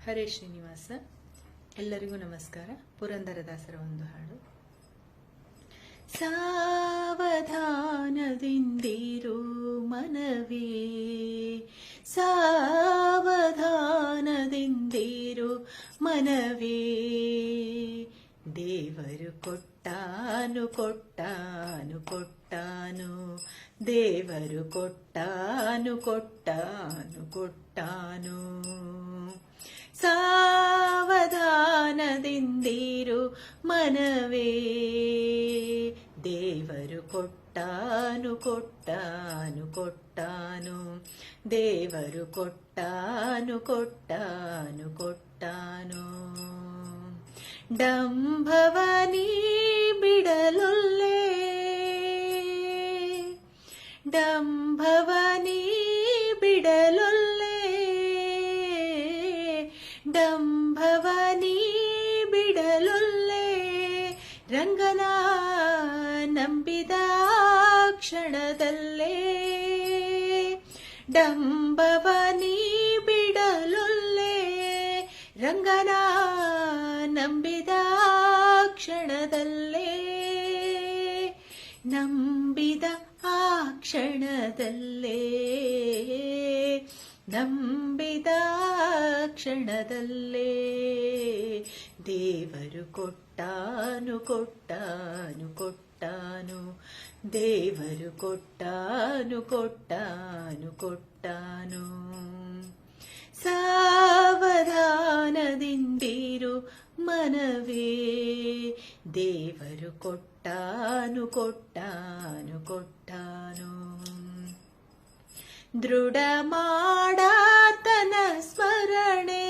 ಹರೇ ಶ್ರೀನಿವಾಸ. ಎಲ್ಲರಿಗೂ ನಮಸ್ಕಾರ. ಪುರಂದರದಾಸರ ಒಂದು ಹಾಡು. ಸಾವಧಾನದಿಂದಿರು ಮನವೇ, ಸಾವಧಾನದಿಂದಿರು ಮನವೇ, ದೇವರು ಕೊಟ್ಟಾನು ಕೊಟ್ಟಾನು ಕೊಟ್ಟಾನು, ದೇವರು ಕೊಟ್ಟಾನು ಕೊಟ್ಟಾನು ಕೊಟ್ಟಾನು. ಸಾವಧಾನದಿಂದಿರು ಮನವೇ, ದೇವರು ಕೊಟ್ಟಾನು ಕೊಟ್ಟಾನು ಕೊಟ್ಟಾನು, ದೇವರು ಕೊಟ್ಟಾನು ಕೊಟ್ಟಾನು ಕೊಟ್ಟಾನು. ಡಂಭವನಿ ಬಿಡಲೊಲ್ಲೆ, ಡಂಭವನಿ ಬಿಡಲೊಲ್ಲೆ, ಡಂಭವನಿ ಬಿಡಲೊಲ್ಲೆ, ರಂಗನ ನಂಬಿದ ಕ್ಷಣದಲ್ಲೇ, ಡಂಭವನಿ ಬಿಡಲೊಲ್ಲೆ, ರಂಗನ ನಂಬಿದ ಕ್ಷಣದಲ್ಲೇ, ನಂಬಿದ ಆ ಕ್ಷಣದಲ್ಲೇ, ನಂಬಿದ ಕ್ಷಣದಲ್ಲೇ, ದೇವರು ಕೊಟ್ಟಾನು ಕೊಟ್ಟಾನು ಕೊಟ್ಟಾನು, ದೇವರು ಕೊಟ್ಟಾನು ಕೊಟ್ಟಾನು ಕೊಟ್ಟಾನು. ಸಾವಧಾನದಿಂದಿರು ಮನವೇ, ದೇವರು ಕೊಟ್ಟಾನು ಕೊಟ್ಟಾನು ಕೊಟ್ಟಾನು. ದೃಢ ಮಾಡಾತನ ಸ್ಮರಣೆ,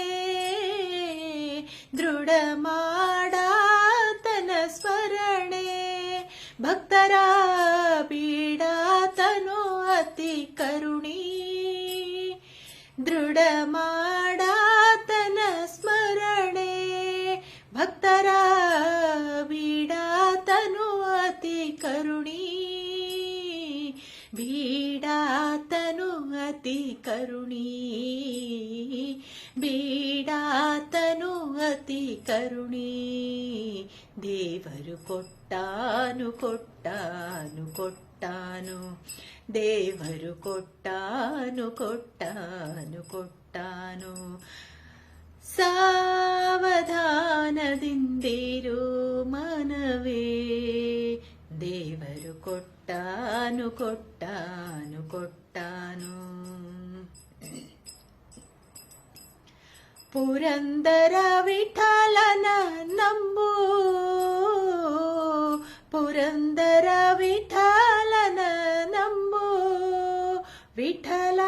ದೃಢ ಮಾಡಾತನ ಸ್ಮರಣೆ, ಭಕ್ತರ ಬೀಡಾತನು ಅತಿ ಕರುಣಿ, ದೃಢ ಮಾಡಾತನ ಸ್ಮರಣೆ, ಭಕ್ತರ ಬೀಡಾತನು ಅತಿ ಕರುಣಿ, ಬೀಡಾತನು ಅತಿ ಕರುಣಿ, ಬೀಡಾತನು ಅತಿ ಕರುಣಿ, ದೇವರು ಕೊಟ್ಟಾನು ಕೊಟ್ಟಾನು ಕೊಟ್ಟಾನು, ದೇವರು ಕೊಟ್ಟಾನು ಕೊಟ್ಟಾನು ಕೊಟ್ಟಾನು. ಸಾವಧಾನದಿಂದಿರು ಮನವೇ, ದೇವರು ಕೊಟ್ಟಾನು ಕೊಟ್ಟಾನು ಕೊಟ್ಟಾನು. ಪುರಂದರ ವಿಠಲನ ನಂಬು, ಪುರಂದರ ವಿಠಲನ ನಂಬು, ವಿಠಲ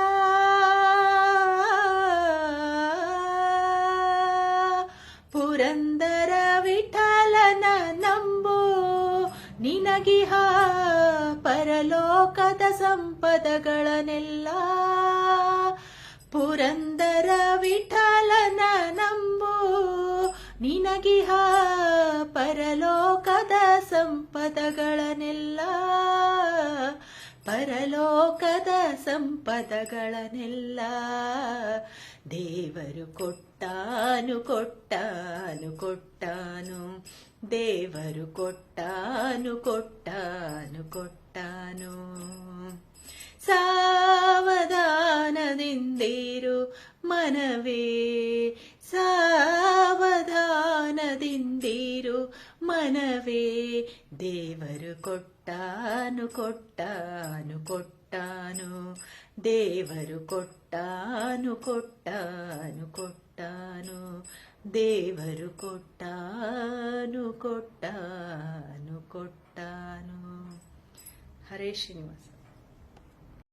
ಪುರಂದರ ವಿಠಲನ ನಂಬು, ನಿನಗಿಹ ಪರಲೋಕದ ಸಂಪದಗಳನ್ನೆಲ್ಲ, ಪುರಂದರ ವಿಠಲನ ನಂಬು, ನಿನಗಿಹ ಪರಲೋಕದ ಸಂಪದಗಳನ್ನೆಲ್ಲ, ಪರಲೋಕದ ಸಂಪದಗಳನ್ನೆಲ್ಲ, ದೇವರು ಕೊಟ್ಟಾನು ಕೊಟ್ಟಾನು ಕೊಟ್ಟಾನು, ದೇವರು ಕೊಟ್ಟಾನು ಕೊಟ್ಟಾನು ಕೊಟ್ಟಾನು. ಸಾವಧಾನದಿಂದಿರು ಮನವೇ, ಸಾವಧಾನದಿಂದಿರು ಮನವೇ, ದೇವರು ಕೊಟ್ಟಾನು ಕೊಟ್ಟಾನು ಕೊಟ್ಟಾನು, ದೇವರು ಕೊಟ್ಟಾನು ಕೊಟ್ಟಾನು ಕೊಟ್ಟಾನು, ದೇವರು ಕೊಟ್ಟಾನು ಕೊಟ್ಟಾನು ಕೊಟ್ಟಾನು. ಹರೇ ಶ್ರೀನಿವಾಸ.